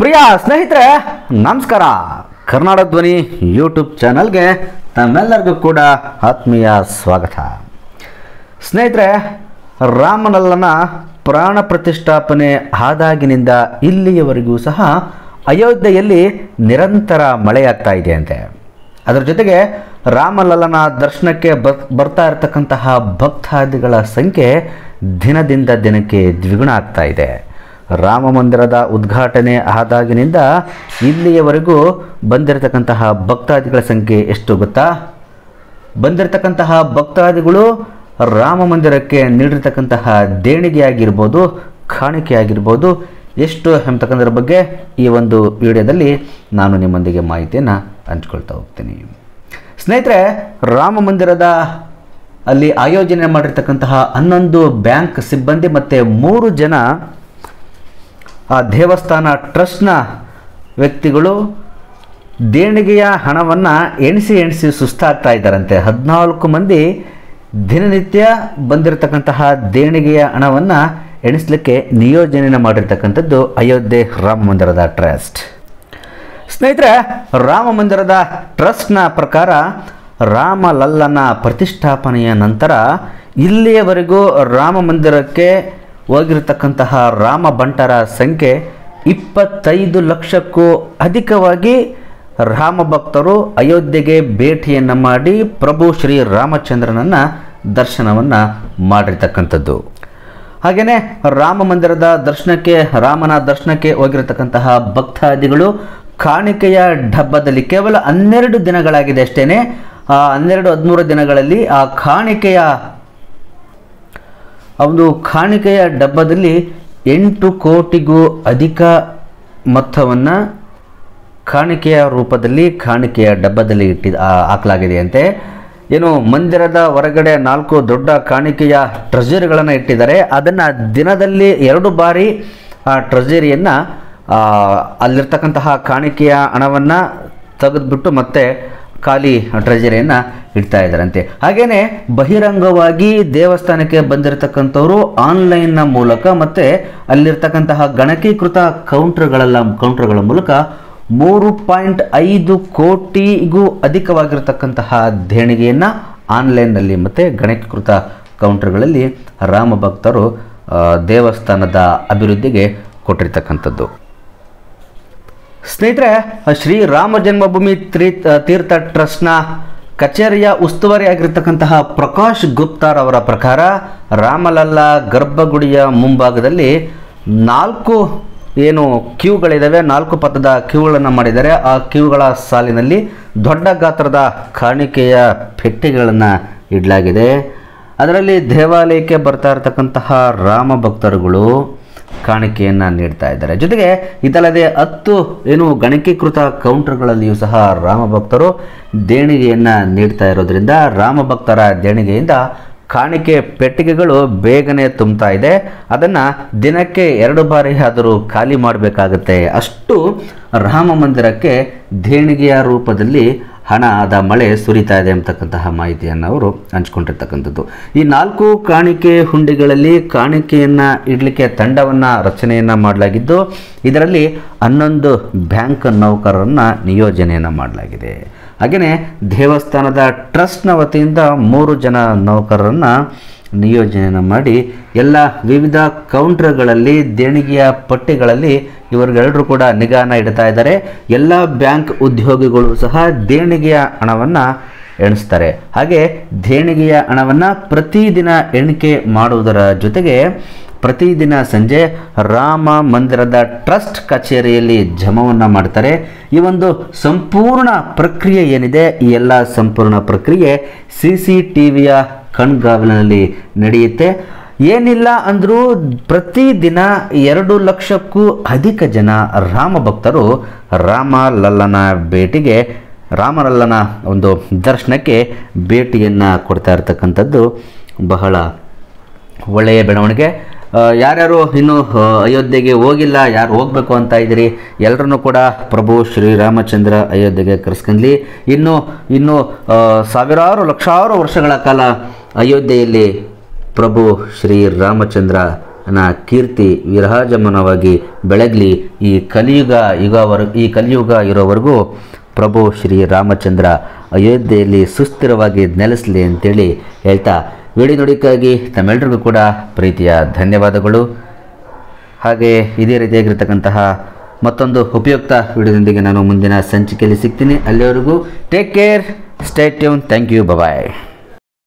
ಪ್ರಿಯ ಸ್ನೇಹಿತರೆ ನಮಸ್ಕಾರ. ಕರ್ನಾಟಕ ಧ್ವನಿ ಯೂಟ್ಯೂಬ್ ಚಾನಲ್ಗೆ ತಮ್ಮೆಲ್ಲರಿಗೂ ಕೂಡ ಆತ್ಮೀಯ ಸ್ವಾಗತ. ಸ್ನೇಹಿತರೆ, ರಾಮಲಲ್ಲನ ಪ್ರಾಣ ಪ್ರತಿಷ್ಠಾಪನೆ ಆದಾಗಿನಿಂದ ಇಲ್ಲಿಯವರೆಗೂ ಸಹ ಅಯೋಧ್ಯೆಯಲ್ಲಿ ನಿರಂತರ ಮಳೆಯಾಗ್ತಾ ಇದೆಯಂತೆ. ಅದರ ಜೊತೆಗೆ ರಾಮಲಲ್ಲನ ದರ್ಶನಕ್ಕೆ ಬರ್ತಾ ಇರತಕ್ಕಂತಹ ಭಕ್ತಾದಿಗಳ ಸಂಖ್ಯೆ ದಿನದಿಂದ ದಿನಕ್ಕೆ ದ್ವಿಗುಣ ಆಗ್ತಾ ಇದೆ. ರಾಮ ಮಂದಿರದ ಉದ್ಘಾಟನೆ ಆದಾಗಿನಿಂದ ಇಲ್ಲಿಯವರೆಗೂ ಬಂದಿರತಕ್ಕಂತಹ ಭಕ್ತಾದಿಗಳ ಸಂಖ್ಯೆ ಎಷ್ಟು ಗೊತ್ತಾ? ಬಂದಿರತಕ್ಕಂತಹ ಭಕ್ತಾದಿಗಳು ರಾಮ ಮಂದಿರಕ್ಕೆ ನೀಡಿರ್ತಕ್ಕಂತಹ ದೇಣಿಗೆಯಾಗಿರ್ಬೋದು, ಕಾಣಿಕೆಯಾಗಿರ್ಬೋದು, ಎಷ್ಟು ಎಂಬತಕ್ಕಂಥದ್ರ ಬಗ್ಗೆ ಈ ಒಂದು ವಿಡಿಯೋದಲ್ಲಿ ನಾನು ನಿಮ್ಮೊಂದಿಗೆ ಮಾಹಿತಿಯನ್ನು ಹಂಚ್ಕೊಳ್ತಾ ಹೋಗ್ತೀನಿ. ಸ್ನೇಹಿತರೆ, ರಾಮ ಮಂದಿರದ ಅಲ್ಲಿ ಆಯೋಜನೆ ಮಾಡಿರ್ತಕ್ಕಂತಹ 11 ಬ್ಯಾಂಕ್ ಸಿಬ್ಬಂದಿ ಮತ್ತು 3 ಜನ ಆ ದೇವಸ್ಥಾನ ಟ್ರಸ್ಟ್ನ ವ್ಯಕ್ತಿಗಳು ದೇಣಿಗೆಯ ಹಣವನ್ನು ಎಣಿಸಿ ಸುಸ್ತಾಗ್ತಾ ಇದ್ದಾರಂತೆ. 14 ಮಂದಿ ದಿನನಿತ್ಯ ಬಂದಿರತಕ್ಕಂತಹ ದೇಣಿಗೆಯ ಹಣವನ್ನು ಎಣಿಸಲಿಕ್ಕೆ ನಿಯೋಜನೆ ಮಾಡಿರ್ತಕ್ಕಂಥದ್ದು ಅಯೋಧ್ಯೆ ರಾಮ ಮಂದಿರದ ಟ್ರಸ್ಟ್. ಸ್ನೇಹಿತರೆ, ರಾಮ ಮಂದಿರದ ಟ್ರಸ್ಟ್ನ ಪ್ರಕಾರ ರಾಮಲಲ್ಲನ ಪ್ರತಿಷ್ಠಾಪನೆಯ ನಂತರ ಇಲ್ಲಿಯವರೆಗೂ ರಾಮ ಮಂದಿರಕ್ಕೆ ಹೋಗಿರತಕ್ಕಂತಹ ರಾಮ ಬಂಟರ ಸಂಖ್ಯೆ 25 ಲಕ್ಷಕ್ಕೂ ಅಧಿಕವಾಗಿ ರಾಮ ಭಕ್ತರು ಅಯೋಧ್ಯೆಗೆ ಭೇಟಿಯನ್ನು ಮಾಡಿ ಪ್ರಭು ಶ್ರೀ ರಾಮಚಂದ್ರನನ್ನು ದರ್ಶನವನ್ನು ಮಾಡಿರ್ತಕ್ಕಂಥದ್ದು. ಹಾಗೆಯೇ ರಾಮ ಮಂದಿರದ ದರ್ಶನಕ್ಕೆ, ರಾಮನ ದರ್ಶನಕ್ಕೆ ಹೋಗಿರತಕ್ಕಂತಹ ಭಕ್ತಾದಿಗಳು ಕಾಣಿಕೆಯ ಡಬ್ಬದಲ್ಲಿ ಕೇವಲ 12 ದಿನಗಳಾಗಿದೆ ಅಷ್ಟೇ. 12-13 ದಿನಗಳಲ್ಲಿ ಆ ಕಾಣಿಕೆಯ ಡಬ್ಬದಲ್ಲಿ 8 ಕೋಟಿಗೂ ಅಧಿಕ ಮೊತ್ತವನ್ನು ಕಾಣಿಕೆಯ ರೂಪದಲ್ಲಿ ಕಾಣಿಕೆಯ ಡಬ್ಬದಲ್ಲಿ ಹಾಕಲಾಗಿದೆಯಂತೆ. ಏನು, ಮಂದಿರದ ಹೊರಗಡೆ 4 ದೊಡ್ಡ ಕಾಣಿಕೆಯ ಟ್ರೆಜರಿಗಳನ್ನು ಇಟ್ಟಿದ್ದಾರೆ. ಅದನ್ನು ದಿನದಲ್ಲಿ 2 ಬಾರಿ ಆ ಟ್ರೆಜರಿಯನ್ನು ಅಲ್ಲಿರ್ತಕ್ಕಂತಹ ಕಾಣಿಕೆಯ ಹಣವನ್ನು ತೆಗೆದುಬಿಟ್ಟು ಮತ್ತೆ ಖಾಲಿ ಟ್ರೆಜರಿಯನ್ನು ಇಡ್ತಾ ಇದ್ದಾರಂತೆ. ಹಾಗೆಯೇ ಬಹಿರಂಗವಾಗಿ ದೇವಸ್ಥಾನಕ್ಕೆ ಬಂದಿರತಕ್ಕಂಥವರು ಆನ್ಲೈನ್ನ ಮೂಲಕ ಮತ್ತು ಅಲ್ಲಿರ್ತಕ್ಕಂತಹ ಗಣಕೀಕೃತ ಕೌಂಟರ್ಗಳ ಮೂಲಕ 3.5 ಕೋಟಿಗೂ ಅಧಿಕವಾಗಿರತಕ್ಕಂತಹ ದೇಣಿಗೆಯನ್ನು ಆನ್ಲೈನ್ನಲ್ಲಿ ಮತ್ತು ಗಣಕೀಕೃತ ಕೌಂಟರ್ಗಳಲ್ಲಿ ರಾಮ ಭಕ್ತರು ದೇವಸ್ಥಾನದ ಅಭಿವೃದ್ಧಿಗೆ ಕೊಟ್ಟಿರ್ತಕ್ಕಂಥದ್ದು. ಸ್ನೇಹಿತರೆ, ಶ್ರೀ ರಾಮ ಜನ್ಮಭೂಮಿ ತೀರ್ಥ ಟ್ರಸ್ಟ್ನ ಕಚೇರಿಯ ಉಸ್ತುವಾರಿ ಆಗಿರ್ತಕ್ಕಂತಹ ಪ್ರಕಾಶ್ ಗುಪ್ತಾರ್ ಅವರ ಪ್ರಕಾರ ರಾಮಲಲ್ಲ ಗರ್ಭಗುಡಿಯ ಮುಂಭಾಗದಲ್ಲಿ 4 ಕ್ಯೂಗಳಿದ್ದಾವೆ, 4 ಪಥದ ಕ್ಯೂಗಳನ್ನು ಮಾಡಿದ್ದಾರೆ. ಆ ಕ್ಯೂಗಳ ಸಾಲಿನಲ್ಲಿ ದೊಡ್ಡ ಗಾತ್ರದ ಕಾಣಿಕೆಯ ಪೆಟ್ಟಿಗೆಗಳನ್ನು ಇಡಲಾಗಿದೆ. ಅದರಲ್ಲಿ ದೇವಾಲಯಕ್ಕೆ ಬರ್ತಾ ಇರತಕ್ಕಂತಹ ರಾಮ ಭಕ್ತರುಗಳು ಕಾಣಿಕೆಯನ್ನು ನೀಡ್ತಾ ಇದ್ದಾರೆ. ಜೊತೆಗೆ ಇದಲ್ಲದೆ 10 ಗಣಕೀಕೃತ ಕೌಂಟರ್ಗಳಲ್ಲಿಯೂ ಸಹ ರಾಮ ಭಕ್ತರು ದೇಣಿಗೆಯನ್ನು ನೀಡ್ತಾ ಇರೋದ್ರಿಂದ ರಾಮ ಭಕ್ತರ ದೇಣಿಗೆಯಿಂದ ಕಾಣಿಕೆ ಪೆಟ್ಟಿಗೆಗಳು ಬೇಗನೆ ತುಂಬ್ತಾ ಇದೆ. ಅದನ್ನು ದಿನಕ್ಕೆ 2 ಬಾರಿ ಆದರೂ ಖಾಲಿ ಮಾಡಬೇಕಾಗುತ್ತೆ. ಅಷ್ಟು ರಾಮ ಮಂದಿರಕ್ಕೆ ದೇಣಿಗೆಯ ರೂಪದಲ್ಲಿ ಹಣದ ಮಳೆ ಸುರಿತಾ ಇದೆ ಅಂತಕ್ಕಂತಹ ಮಾಹಿತಿಯನ್ನು ಅವರು ಹಂಚ್ಕೊಂಡಿರ್ತಕ್ಕಂಥದ್ದು. ಈ 4 ಕಾಣಿಕೆ ಹುಂಡಿಗಳಲ್ಲಿ ಕಾಣಿಕೆಯನ್ನು ಇಡಲಿಕ್ಕೆ ತಂಡವನ್ನು ರಚನೆಯನ್ನು ಮಾಡಲಾಗಿದ್ದು, ಇದರಲ್ಲಿ 11 ಬ್ಯಾಂಕ್ ನೌಕರರನ್ನು ನಿಯೋಜನೆಯನ್ನು ಮಾಡಲಾಗಿದೆ. ಹಾಗೆಯೇ ದೇವಸ್ಥಾನದ ಟ್ರಸ್ಟ್ನ ವತಿಯಿಂದ 3 ಜನ ನೌಕರರನ್ನು ನಿಯೋಜನೆಯನ್ನು ಮಾಡಿ ಎಲ್ಲ ವಿವಿಧ ಕೌಂಟರ್ಗಳಲ್ಲಿ ದೇಣಿಗೆಯ ಪಟ್ಟಿಗಳಲ್ಲಿ ಇವರುಗಳೆಲ್ಲರೂ ಕೂಡ ನಿಗಾನ ಇಡ್ತಾ ಇದ್ದಾರೆ. ಎಲ್ಲ ಬ್ಯಾಂಕ್ ಉದ್ಯೋಗಿಗಳು ಸಹ ದೇಣಿಗೆಯ ಹಣವನ್ನು ಎಣಿಸ್ತಾರೆ. ಹಾಗೆ ದೇಣಿಗೆಯ ಹಣವನ್ನು ಪ್ರತಿದಿನ ಎಣಿಕೆ ಮಾಡುವುದರ ಜೊತೆಗೆ ಪ್ರತಿದಿನ ಸಂಜೆ ರಾಮ ಮಂದಿರದ ಟ್ರಸ್ಟ್ ಕಚೇರಿಯಲ್ಲಿ ಜಮವನ್ನು ಮಾಡ್ತಾರೆ. ಈ ಒಂದು ಸಂಪೂರ್ಣ ಪ್ರಕ್ರಿಯೆ ಏನಿದೆ, ಈ ಎಲ್ಲ ಸಂಪೂರ್ಣ ಪ್ರಕ್ರಿಯೆ CCTVಯ ಕಣ್ಗಾವಲಿನಲ್ಲಿ ನಡೆಯುತ್ತೆ. ಏನಿಲ್ಲ ಅಂದರೂ ಪ್ರತಿದಿನ 2 ಲಕ್ಷಕ್ಕೂ ಅಧಿಕ ಜನ ರಾಮ ಭಕ್ತರು ರಾಮಲಲ್ಲನ ಒಂದು ದರ್ಶನಕ್ಕೆ ಭೇಟಿಯನ್ನು ಕೊಡ್ತಾ ಇರ್ತಕ್ಕಂಥದ್ದು ಬಹಳ ಒಳ್ಳೆಯ ಬೆಳವಣಿಗೆ. ಯಾರ್ಯಾರು ಇನ್ನೂ ಅಯೋಧ್ಯೆಗೆ ಹೋಗಿಲ್ಲ, ಯಾರು ಹೋಗಬೇಕು ಅಂತ ಇದ್ದೀರಿ, ಎಲ್ಲರನ್ನೂ ಕೂಡ ಪ್ರಭು ಶ್ರೀರಾಮಚಂದ್ರ ಅಯೋಧ್ಯೆಗೆ ಕರೆಸ್ಕೊಂಡ್ಲಿ. ಇನ್ನು ಸಾವಿರಾರು ಲಕ್ಷಾರು ವರ್ಷಗಳ ಕಾಲ ಅಯೋಧ್ಯೆಯಲ್ಲಿ ಪ್ರಭು ಶ್ರೀರಾಮಚಂದ್ರ ಕೀರ್ತಿ ವಿರಾಜಮಾನವಾಗಿ ಬೆಳಗಲಿ. ಈ ಕಲಿಯುಗ ಇರೋವರೆಗೂ ಪ್ರಭು ಶ್ರೀ ರಾಮಚಂದ್ರ ಅಯೋಧ್ಯೆಯಲ್ಲಿ ಸುಸ್ಥಿರವಾಗಿ ನೆಲೆಸಲಿ ಅಂತೇಳಿ ಹೇಳ್ತಾ ವಿಡಿಯೋ ನೋಡೋಕ್ಕಾಗಿ ತಮ್ಮೆಲ್ಲರಿಗೂ ಕೂಡ ಪ್ರೀತಿಯ ಧನ್ಯವಾದಗಳು. ಹಾಗೆ ಇದೇ ರೀತಿಯಾಗಿರ್ತಕ್ಕಂತಹ ಮತ್ತೊಂದು ಉಪಯುಕ್ತ ವಿಡಿಯೋದೊಂದಿಗೆ ನಾನು ಮುಂದಿನ ಸಂಚಿಕೆಯಲ್ಲಿ ಸಿಗ್ತೀನಿ. ಅಲ್ಲಿವರೆಗೂ take care, stay tune, thank you, bye.